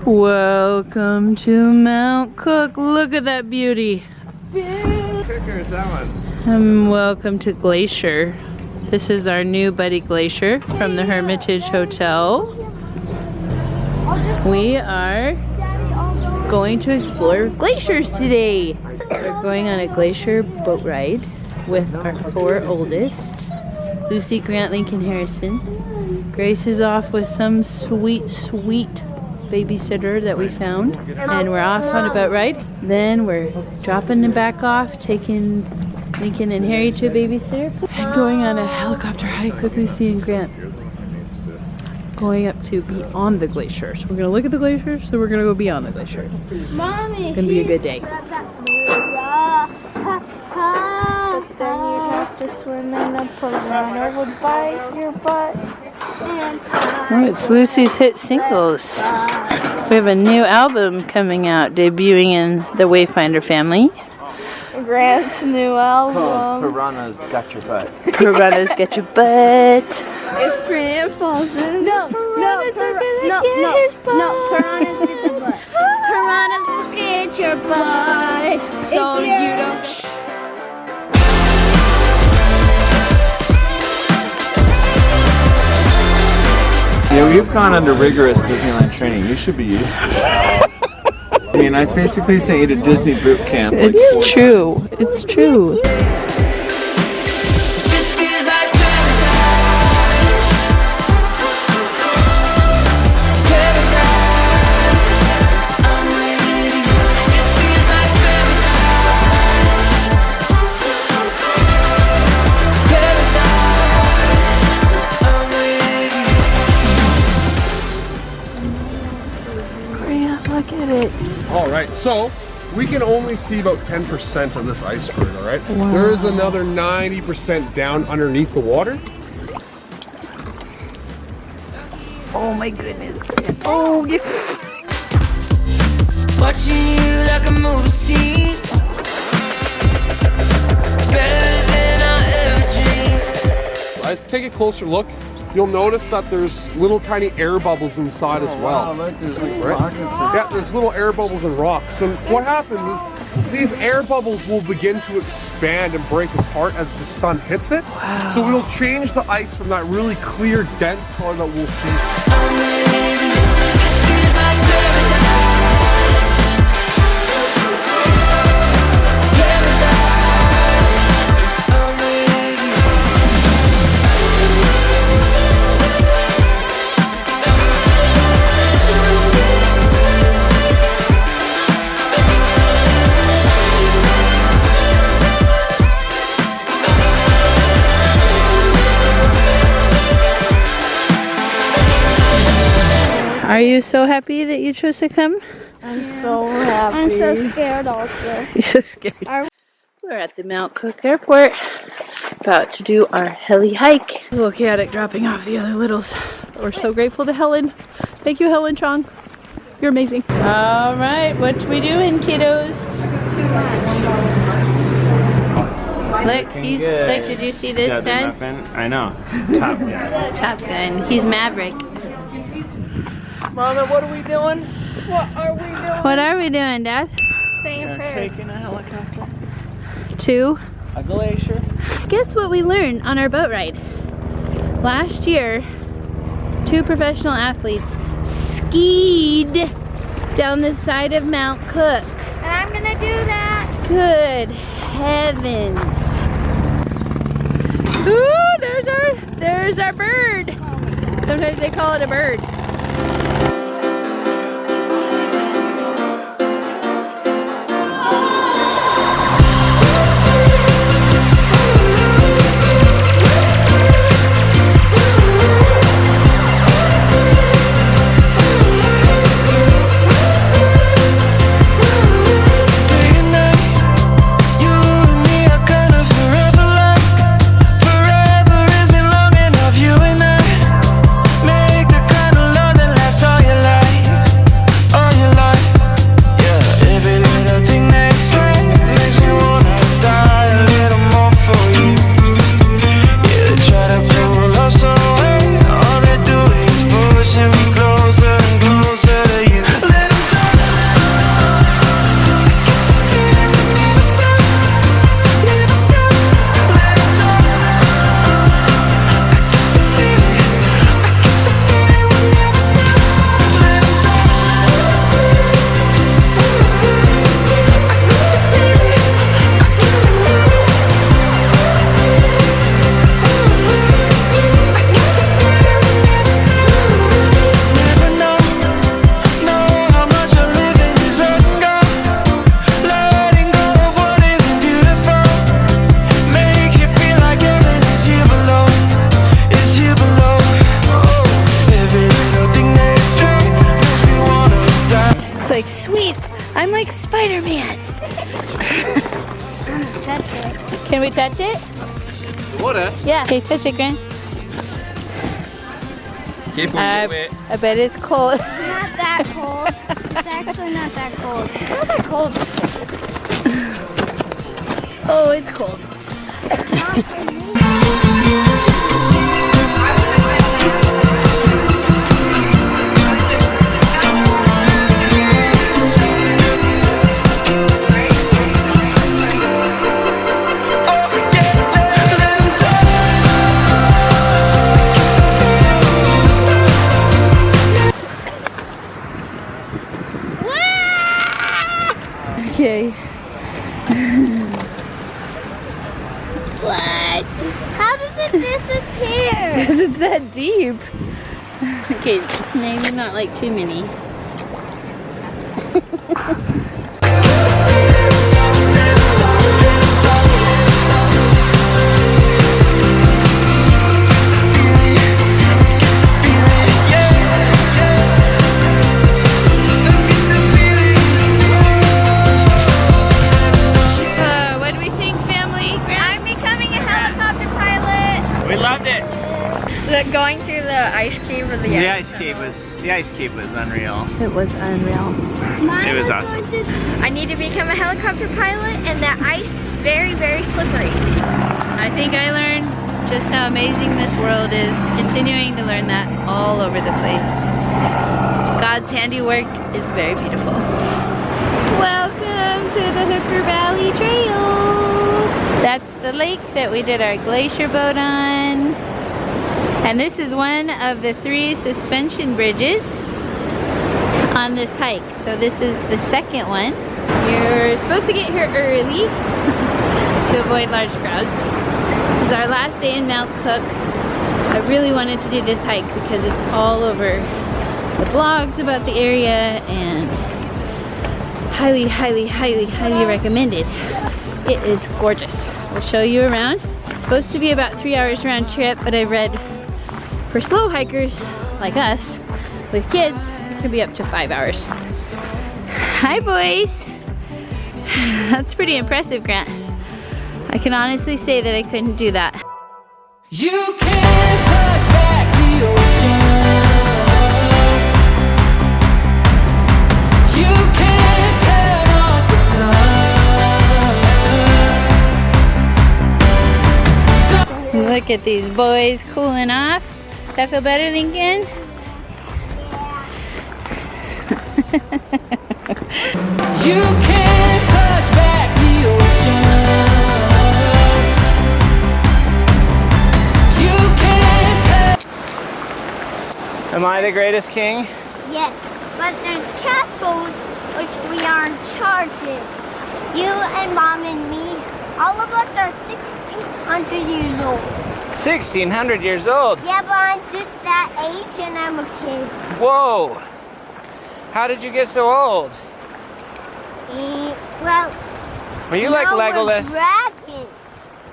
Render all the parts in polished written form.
Welcome to Mount Cook. Look at that beauty. Welcome to Glacier. This is our new buddy Glacier from the Hermitage Hotel. We are going to explore glaciers today. We're going on a glacier boat ride with our 4 oldest. Lucy, Grant, Lincoln, Harrison. Grace is off with some sweet, sweet babysitter that we found, and we're off on a boat ride. Then we're dropping them back off, taking Lincoln and Harry to a babysitter, and going on a helicopter hike with Lucy and Grant, going up to beyond the glacier. So we're gonna look at the glacier, so we're gonna go beyond the glacier. Mommy, it's gonna be a good day. But then you'd have to swim in the piranha would bite your butt. Oh, it's Lucy's hit singles. We have a new album coming out, debuting in the Wayfinder family. Grant's new album. Piranha's got your butt. Piranha's got your butt. If Grant falls in, piranhas get the butt. Piranhas will get your butt. So you don't. Yeah, we've gone under rigorous Disneyland training. You should be used to it. I mean, I basically sent you to Disney boot camp. It's true. It's true. Look at it. Alright, so we can only see about 10% of this iceberg, alright? Wow. There is another 90% down underneath the water. Oh my goodness. Oh, yeah. Watching you like a movie scene. It's better than I ever dreamed. Let's take a closer look. You'll notice that there's little tiny air bubbles inside as well. Wow, look, there's Right? rockets in Yeah, there's little air bubbles and rocks. And what happens is these air bubbles will begin to expand and break apart as the sun hits it. Wow. So it'll change the ice from that really clear, dense color that we'll see. Are you so happy that you chose to come? I'm so happy. I'm so scared also. You're so scared. We're at the Mount Cook Airport, about to do our heli-hike. It's a little chaotic dropping off the other littles. We're so grateful to Helen. Thank you, Helen Chong. You're amazing. All right, what we doing, kiddos? Look, he's look. Did you see this, Dad? I know. Top Gun. Top Gun. He's Maverick. Mother, what are we doing? What are we doing, Dad? Saying prayer. Taking a helicopter To a glacier. guess what we learned on our boat ride? Last year, 2 professional athletes skied down the side of Mount Cook. And I'm gonna do that. Good heavens. Ooh, there's our bird. Sometimes they call it a bird. I'm like Spider-Man. Touch it. Can we touch it? Water? Yeah. Okay, touch it, Gran. Careful, get wet. I bet it's cold. Not that cold. It's actually not that cold. It's not that cold. Oh, it's cold. Not for me. Okay. What? How does it disappear? Because it's that deep. Okay, maybe not like too many. Going through the ice cave or the ice cave was unreal. It was unreal. It was awesome. I need to become a helicopter pilot, and that ice is very, very slippery. I think I learned just how amazing this world is, continuing to learn that all over the place. God's handiwork is very beautiful. Welcome to the Hooker Valley Trail. That's the lake that we did our glacier boat on. And this is one of the 3 suspension bridges on this hike. So this is the second one. You're supposed to get here early to avoid large crowds. This is our last day in Mount Cook. I really wanted to do this hike because it's all over the blogs about the area and highly, highly, highly, highly recommended. It is gorgeous. We'll show you around. It's supposed to be about 3 hours round trip, but I read for slow hikers like us with kids, it could be up to 5 hours. Hi, boys. That's pretty impressive, Grant. I can honestly say that I couldn't do that. You can't push back the ocean. You can't turn off the sun. Look at these boys cooling off. Does that feel better, Lincoln? You can't push back the ocean. You can't touch. Am I the greatest king? Yes, but there's castles which we are in charge of. You and Mom and me, all of us are 1,600 years old. 1,600 years old? Yeah, but I'm just that age and I'm a kid. Whoa! How did you get so old? Well, Were you like no, we're Legolas? dragons.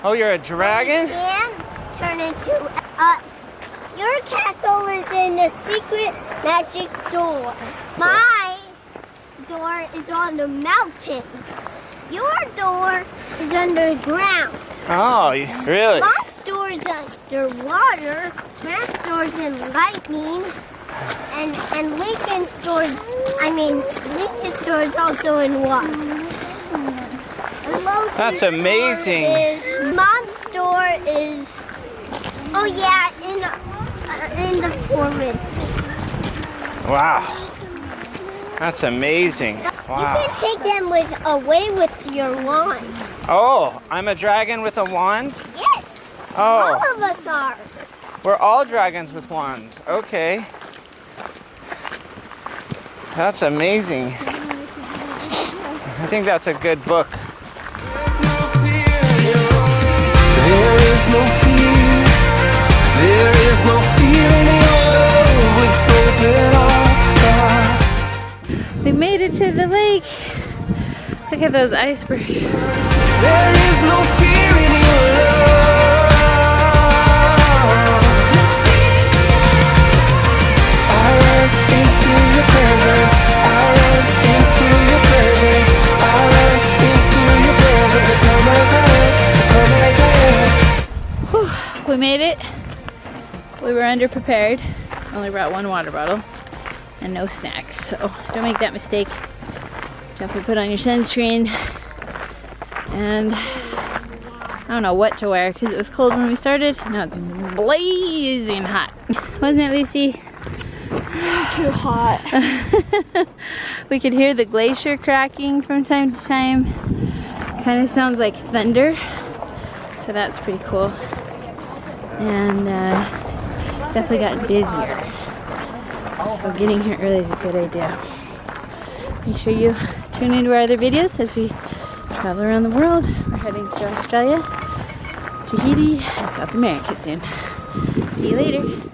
Oh, you're a dragon? We can turn into your castle is in the secret magic door. My door is on the mountain. Your door is underground. Oh, really? Mom's door is underwater. Grand's door is in lightning. And Lincoln's door is also in water. That's amazing. Mom's door is, oh yeah, in the forest. Wow. That's amazing. Wow. You can take them away with your wand. Oh, I'm a dragon with a wand? Yes. Oh, All of us are. we're all dragons with wands. Okay. That's amazing. I think that's a good book. We made it to the lake. Look at those icebergs. There is no fear in your love. I run into your presence. I run into your presence. I run into your presence. I come as I am. Whew, we made it. We were underprepared. Only brought one water bottle and no snacks. So don't make that mistake. Definitely put on your sunscreen. And I don't know what to wear because it was cold when we started. Now it's blazing hot. Wasn't it, Lucy? Too hot. We could hear the glacier cracking from time to time. Kind of sounds like thunder. So that's pretty cool. And it's definitely gotten busier. So getting here early is a good idea. Make sure you tune into our other videos as we travel around the world. We're heading to Australia, Tahiti, and South America soon. See you later.